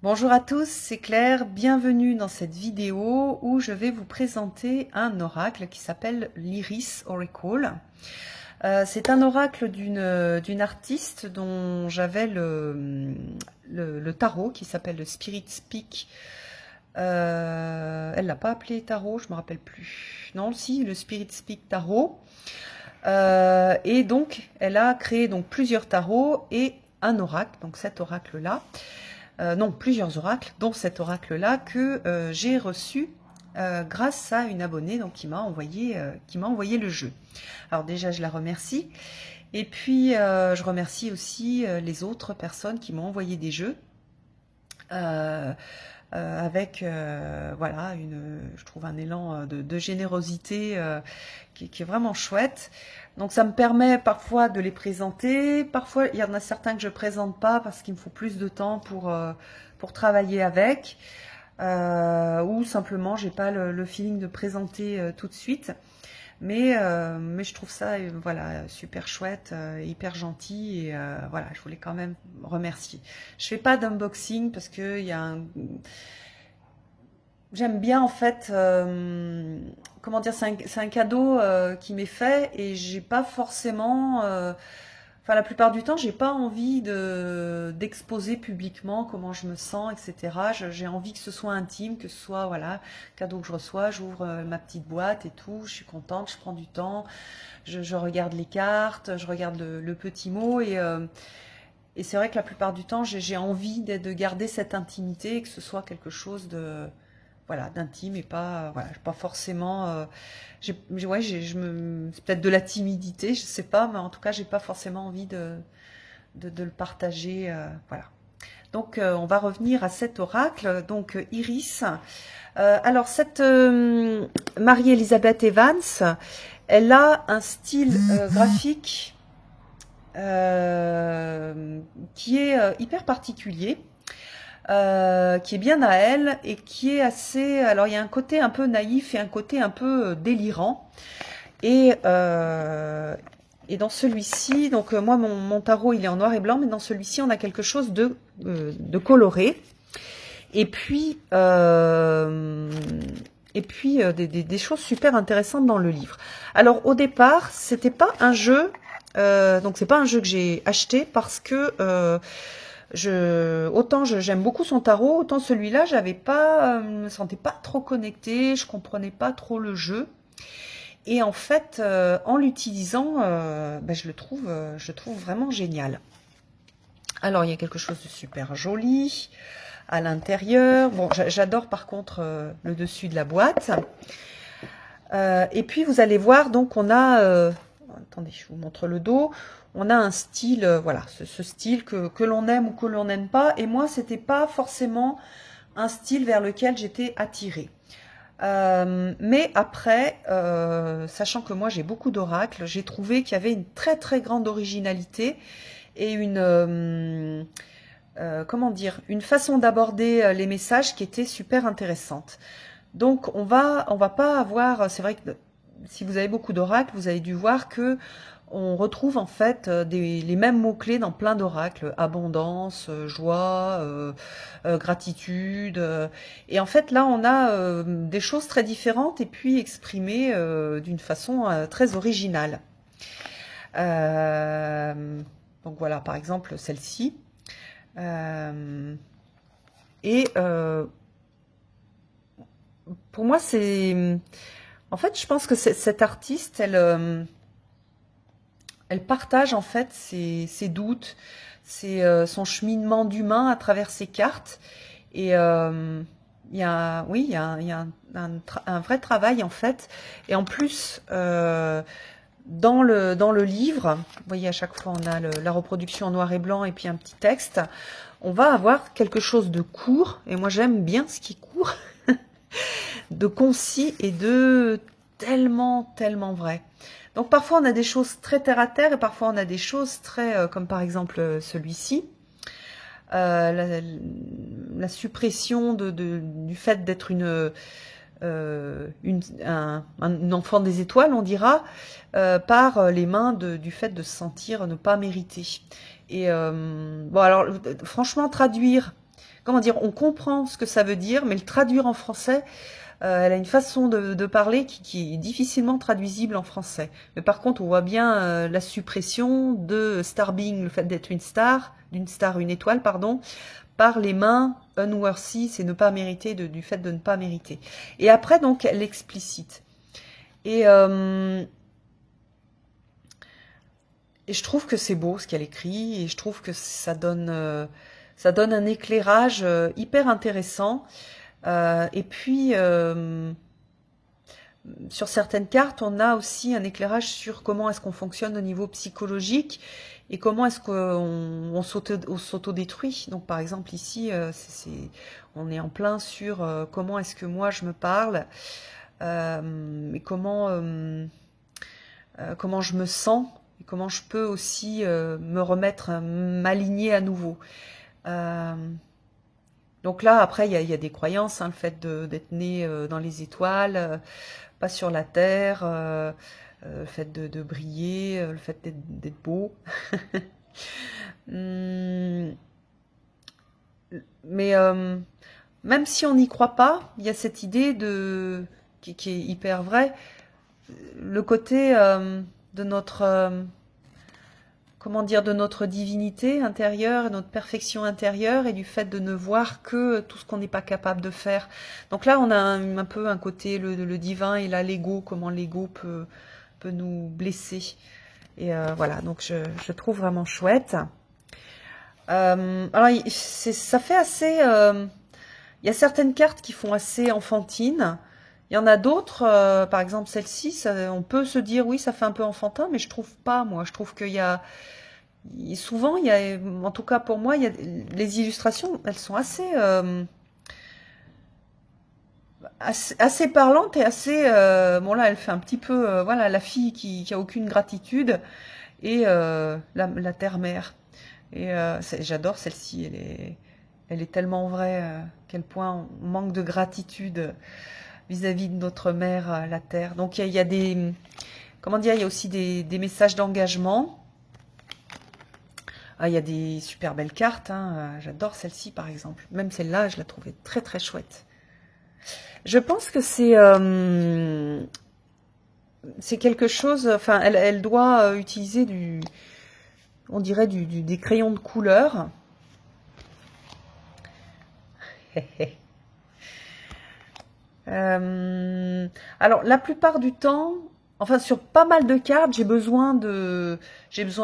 Bonjour à tous, c'est Claire, bienvenue dans cette vidéo où je vais vous présenter un oracle qui s'appelle l'Iris Oracle. C'est un oracle d'une artiste dont j'avais le tarot qui s'appelle le Spirit Speak. Elle l'a pas appelé tarot, je me rappelle plus. Non, si, le Spirit Speak tarot. Et donc, elle a créé donc plusieurs tarots et un oracle, donc cet oracle-là. Non, plusieurs oracles, dont cet oracle-là que j'ai reçu grâce à une abonnée donc, qui m'a envoyé le jeu. Alors déjà, je la remercie. Et puis, je remercie aussi les autres personnes qui m'ont envoyé des jeux. Avec voilà je trouve un élan de générosité qui est vraiment chouette. Donc ça me permet parfois de les présenter, parfois il y en a certains que je présente pas parce qu'il me faut plus de temps pour travailler avec, ou simplement j'ai pas le feeling de présenter tout de suite. Mais je trouve ça voilà, super chouette, hyper gentil et voilà, je voulais quand même remercier. Je fais pas d'unboxing parce que j'aime bien en fait, comment dire, c'est un cadeau qui m'est fait et j'ai pas forcément, enfin la plupart du temps, j'ai pas envie d'exposer publiquement comment je me sens, etc. J'ai envie que ce soit intime, que ce soit voilà, cadeau que je reçois, j'ouvre ma petite boîte et tout, je suis contente, je prends du temps, je regarde les cartes, je regarde le petit mot et c'est vrai que la plupart du temps, j'ai envie de garder cette intimité et que ce soit quelque chose de voilà, d'intime et pas voilà, pas forcément ouais, c'est peut-être de la timidité, je sais pas, mais en tout cas, j'ai pas forcément envie de le partager voilà. Donc on va revenir à cet oracle, donc Iris. Alors cette Marie-Elisabeth Evans, elle a un style graphique qui est hyper particulier. Qui est bien à elle et qui est assez... Alors il y a un côté un peu naïf et un côté un peu délirant. Et dans celui-ci, donc moi mon tarot il est en noir et blanc, mais dans celui-ci on a quelque chose de coloré. Et puis des choses super intéressantes dans le livre. Alors au départ, c'était pas un jeu, donc c'est pas un jeu que j'ai acheté parce que autant j'aime beaucoup son tarot, autant celui-là, j'avais pas, me sentais pas trop connectée, je comprenais pas trop le jeu. Et en fait, en l'utilisant, je le trouve vraiment génial. Alors, il y a quelque chose de super joli à l'intérieur. Bon, j'adore par contre le dessus de la boîte. Et puis, vous allez voir, donc on a... attendez, je vous montre le dos. On a un style, voilà, ce style que l'on aime ou que l'on n'aime pas. Et moi, c'était pas forcément un style vers lequel j'étais attirée. Mais après, sachant que moi j'ai beaucoup d'oracles, j'ai trouvé qu'il y avait une très très grande originalité et une comment dire, une façon d'aborder les messages qui était super intéressante. Donc on va pas avoir, c'est vrai que si vous avez beaucoup d'oracles, vous avez dû voir que on retrouve en fait les mêmes mots-clés dans plein d'oracles, abondance, joie, gratitude. Et en fait là on a des choses très différentes et puis exprimées d'une façon très originale. Donc voilà par exemple celle-ci. Pour moi c'est... En fait je pense que cette artiste, elle partage en fait ses doutes, son cheminement d'humain à travers ses cartes. Et il y a, oui, il y a un vrai travail en fait. Et en plus, dans le livre, vous voyez à chaque fois on a la reproduction en noir et blanc et puis un petit texte. On va avoir quelque chose de court. Et moi j'aime bien ce qui est court, de concis et de tellement vrai. Donc parfois on a des choses très terre à terre et parfois on a des choses très, comme par exemple celui-ci, la suppression du fait d'être un enfant des étoiles, on dira, par les mains du fait de se sentir ne pas mériter. Et bon alors franchement traduire comment dire, on comprend ce que ça veut dire, mais le traduire en français, elle a une façon de parler qui est difficilement traduisible en français. Mais par contre, on voit bien la suppression de star being, le fait d'être une star, d'une star, une étoile, pardon, par les mains unworthy, c'est ne pas mériter, du fait de ne pas mériter. Et après, donc, elle explicite. Et je trouve que c'est beau ce qu'elle écrit, et je trouve que ça donne un éclairage hyper intéressant. Et puis, sur certaines cartes, on a aussi un éclairage sur comment est-ce qu'on fonctionne au niveau psychologique et comment est-ce qu'on s'auto-détruit. Donc, par exemple, ici, on est en plein sur comment est-ce que moi je me parle et comment je me sens et comment je peux aussi me remettre, m'aligner à nouveau. Donc là, après, il y a des croyances, hein, le fait d'être né dans les étoiles, pas sur la terre, le fait de briller, le fait d'être beau. Mais même si on n'y croit pas, il y a cette idée qui est hyper vraie, le côté de notre... comment dire, de notre divinité intérieure, notre perfection intérieure et du fait de ne voir que tout ce qu'on n'est pas capable de faire. Donc là, on a un peu un côté, le divin, et là, l'ego, comment l'ego peut nous blesser. Et voilà, donc je trouve vraiment chouette. Alors, ça fait assez... il y a certaines cartes qui font assez enfantine. Il y en a d'autres, par exemple celle-ci, on peut se dire oui, ça fait un peu enfantin, mais je trouve pas, moi. Je trouve qu'il y a souvent, en tout cas pour moi, il y a les illustrations, elles sont assez parlantes et assez. Bon là, elle fait un petit peu, voilà, la fille qui a aucune gratitude et la terre-mère. Et j'adore celle-ci, elle est tellement vraie, quel point on manque de gratitude vis-à-vis de notre mère, la terre. Donc il y a des, comment dire, il y a aussi des messages d'engagement. Ah, il y a des super belles cartes, hein. J'adore celle-ci par exemple. Même celle-là, je la trouvais très très chouette. Je pense que c'est quelque chose. Enfin, elle doit utiliser on dirait des crayons de couleur. Alors, la plupart du temps, enfin sur pas mal de cartes, j'ai besoin de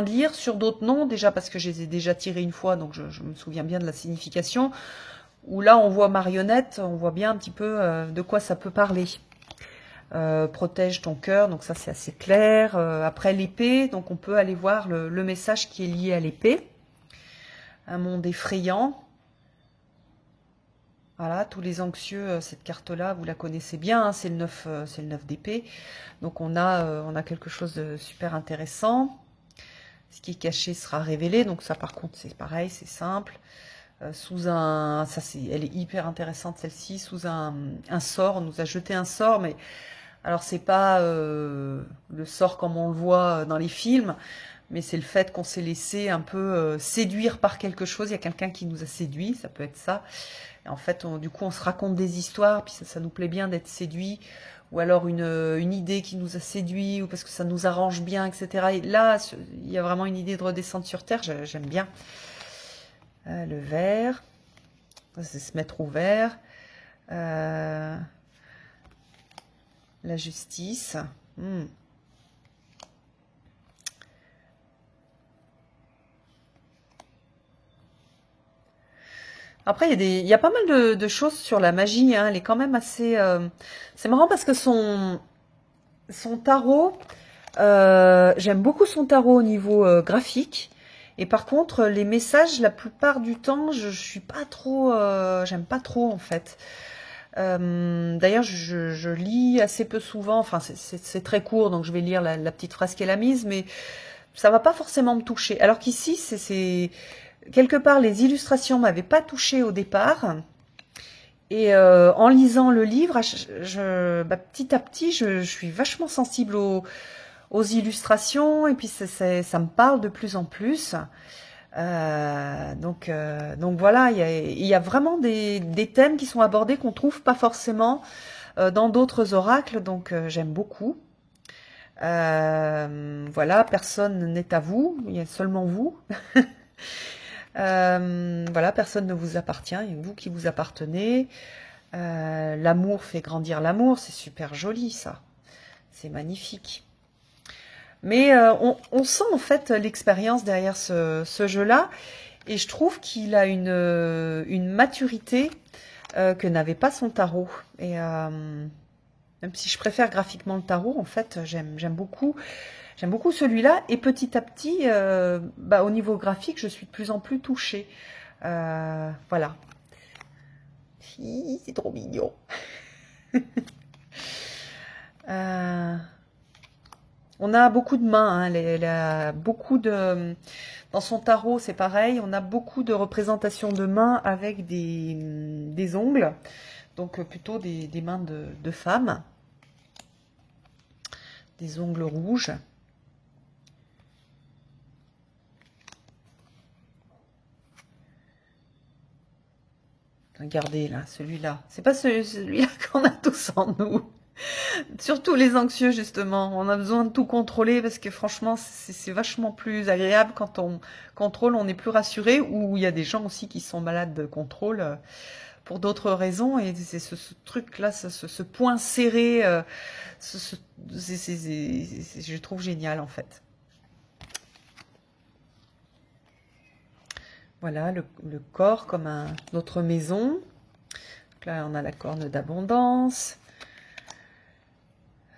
lire. Sur d'autres non, déjà parce que je les ai déjà tirées une fois, donc je me souviens bien de la signification. Où là, on voit marionnette, on voit bien un petit peu de quoi ça peut parler. Protège ton cœur, donc ça c'est assez clair. Après l'épée, donc on peut aller voir le message qui est lié à l'épée. Un monde effrayant. Voilà, tous les anxieux, cette carte-là, vous la connaissez bien, hein, c'est le 9 d'épée. Donc on a quelque chose de super intéressant. Ce qui est caché sera révélé. Donc ça, par contre, c'est pareil, c'est simple. Elle est hyper intéressante celle-ci. Sous un sort, on nous a jeté un sort, mais alors c'est pas le sort comme on le voit dans les films, mais c'est le fait qu'on s'est laissé un peu séduire par quelque chose. Il y a quelqu'un qui nous a séduit, ça peut être ça. Et en fait, du coup, on se raconte des histoires, puis ça nous plaît bien d'être séduit, ou alors une idée qui nous a séduit, ou parce que ça nous arrange bien, etc. Et là, il y a vraiment une idée de redescendre sur Terre, j'aime bien. Le vert, c'est se mettre ouvert. La justice. Après, il y a pas mal de choses sur la magie, hein. Elle est quand même assez... C'est marrant parce que son tarot, j'aime beaucoup son tarot au niveau graphique. Et par contre, les messages, la plupart du temps, je suis pas trop... j'aime pas trop, en fait. D'ailleurs, je lis assez peu souvent. Enfin, c'est très court, donc je vais lire la petite phrase qu'elle a mise, mais ça va pas forcément me toucher. Alors qu'ici, c'est... Quelque part, les illustrations m'avaient pas touchée au départ. Et en lisant le livre, petit à petit, je suis vachement sensible aux illustrations. Et puis, ça me parle de plus en plus. Donc voilà, il y a vraiment des thèmes qui sont abordés qu'on trouve pas forcément dans d'autres oracles, donc j'aime beaucoup. Voilà, personne n'est à vous, il y a seulement vous. Voilà, personne ne vous appartient, il y a vous qui vous appartenez. L'amour fait grandir l'amour, c'est super joli ça, c'est magnifique. Mais on sent en fait l'expérience derrière ce jeu-là, et je trouve qu'il a une maturité que n'avait pas son tarot. Et même si je préfère graphiquement le tarot, en fait, j'aime beaucoup celui-là. Et petit à petit, au niveau graphique, je suis de plus en plus touchée. Voilà. C'est trop mignon. On a beaucoup de mains, hein, dans son tarot, c'est pareil, on a beaucoup de représentations de mains avec des ongles, donc plutôt des mains de femmes, des ongles rouges. Regardez là, celui-là, c'est pas celui-là qu'on a tous en nous. Surtout les anxieux, justement. On a besoin de tout contrôler parce que franchement, c'est vachement plus agréable quand on contrôle, on est plus rassuré. Ou il y a des gens aussi qui sont malades de contrôle pour d'autres raisons. Et c'est ce truc-là, ce point serré, je trouve génial en fait. Voilà, le corps comme notre maison. Donc là, on a la corne d'abondance.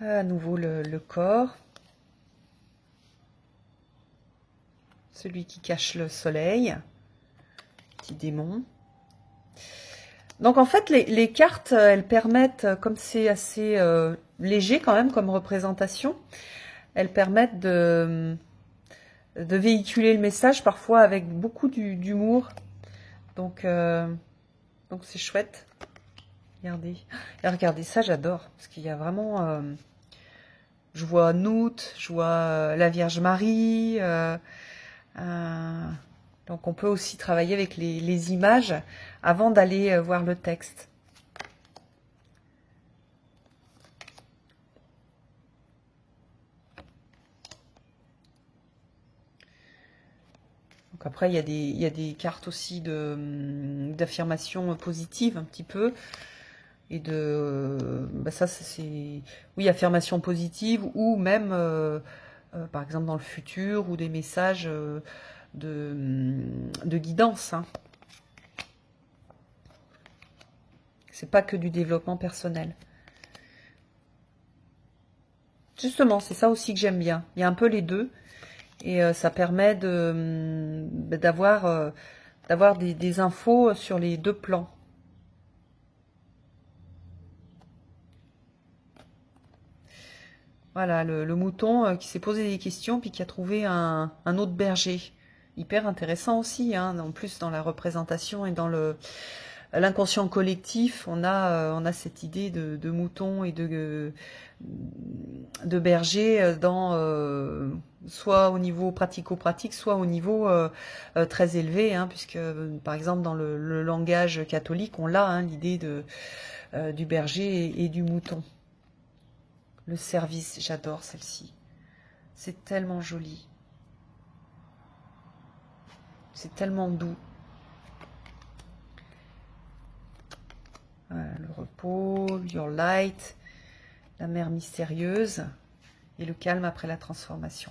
À nouveau le corps, celui qui cache le soleil, petit démon. Donc en fait les cartes, elles permettent, comme c'est assez léger quand même comme représentation, elles permettent de véhiculer le message parfois avec beaucoup d'humour. Donc c'est chouette. Regardez. Et regardez ça, j'adore. Parce qu'il y a vraiment... je vois Nout, je vois la Vierge Marie. Donc on peut aussi travailler avec les images avant d'aller voir le texte. Donc après, il y a des cartes aussi d'affirmation positive un petit peu. Et ça c'est oui, affirmation positive, ou même par exemple dans le futur, ou des messages de guidance, hein. C'est pas que du développement personnel. Justement, c'est ça aussi que j'aime bien. Il y a un peu les deux, et ça permet d'avoir des infos sur les deux plans. Voilà, le mouton qui s'est posé des questions, puis qui a trouvé un autre berger. Hyper intéressant aussi, hein. En plus, dans la représentation et dans l'inconscient collectif, on a cette idée de mouton et de berger soit au niveau pratico-pratique, soit au niveau très élevé, hein, puisque par exemple dans le langage catholique, on l'a, hein, l'idée du berger et du mouton. Le service, j'adore celle-ci. C'est tellement joli. C'est tellement doux. Voilà, le repos, your light, la mer mystérieuse et le calme après la transformation.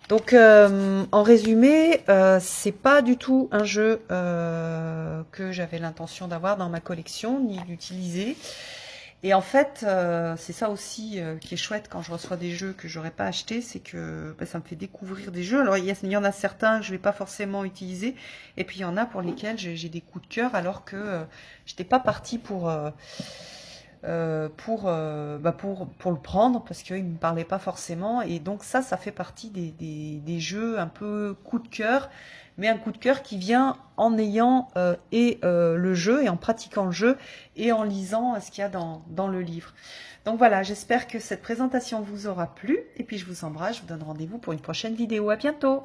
Donc, en résumé, c'est pas du tout un jeu que j'avais l'intention d'avoir dans ma collection, ni d'utiliser. Et en fait, c'est ça aussi qui est chouette quand je reçois des jeux que j'aurais pas achetés, c'est que ça me fait découvrir des jeux. Alors il y en a certains que je vais pas forcément utiliser, et puis il y en a pour lesquels j'ai des coups de cœur, alors que j'étais pas partie pour le prendre, parce qu'il me parlait pas forcément. Et donc ça fait partie des jeux un peu coup de cœur, mais un coup de cœur qui vient en ayant le jeu, et en pratiquant le jeu, et en lisant ce qu'il y a dans le livre. Donc voilà, j'espère que cette présentation vous aura plu, et puis je vous embrasse, je vous donne rendez-vous pour une prochaine vidéo. À bientôt!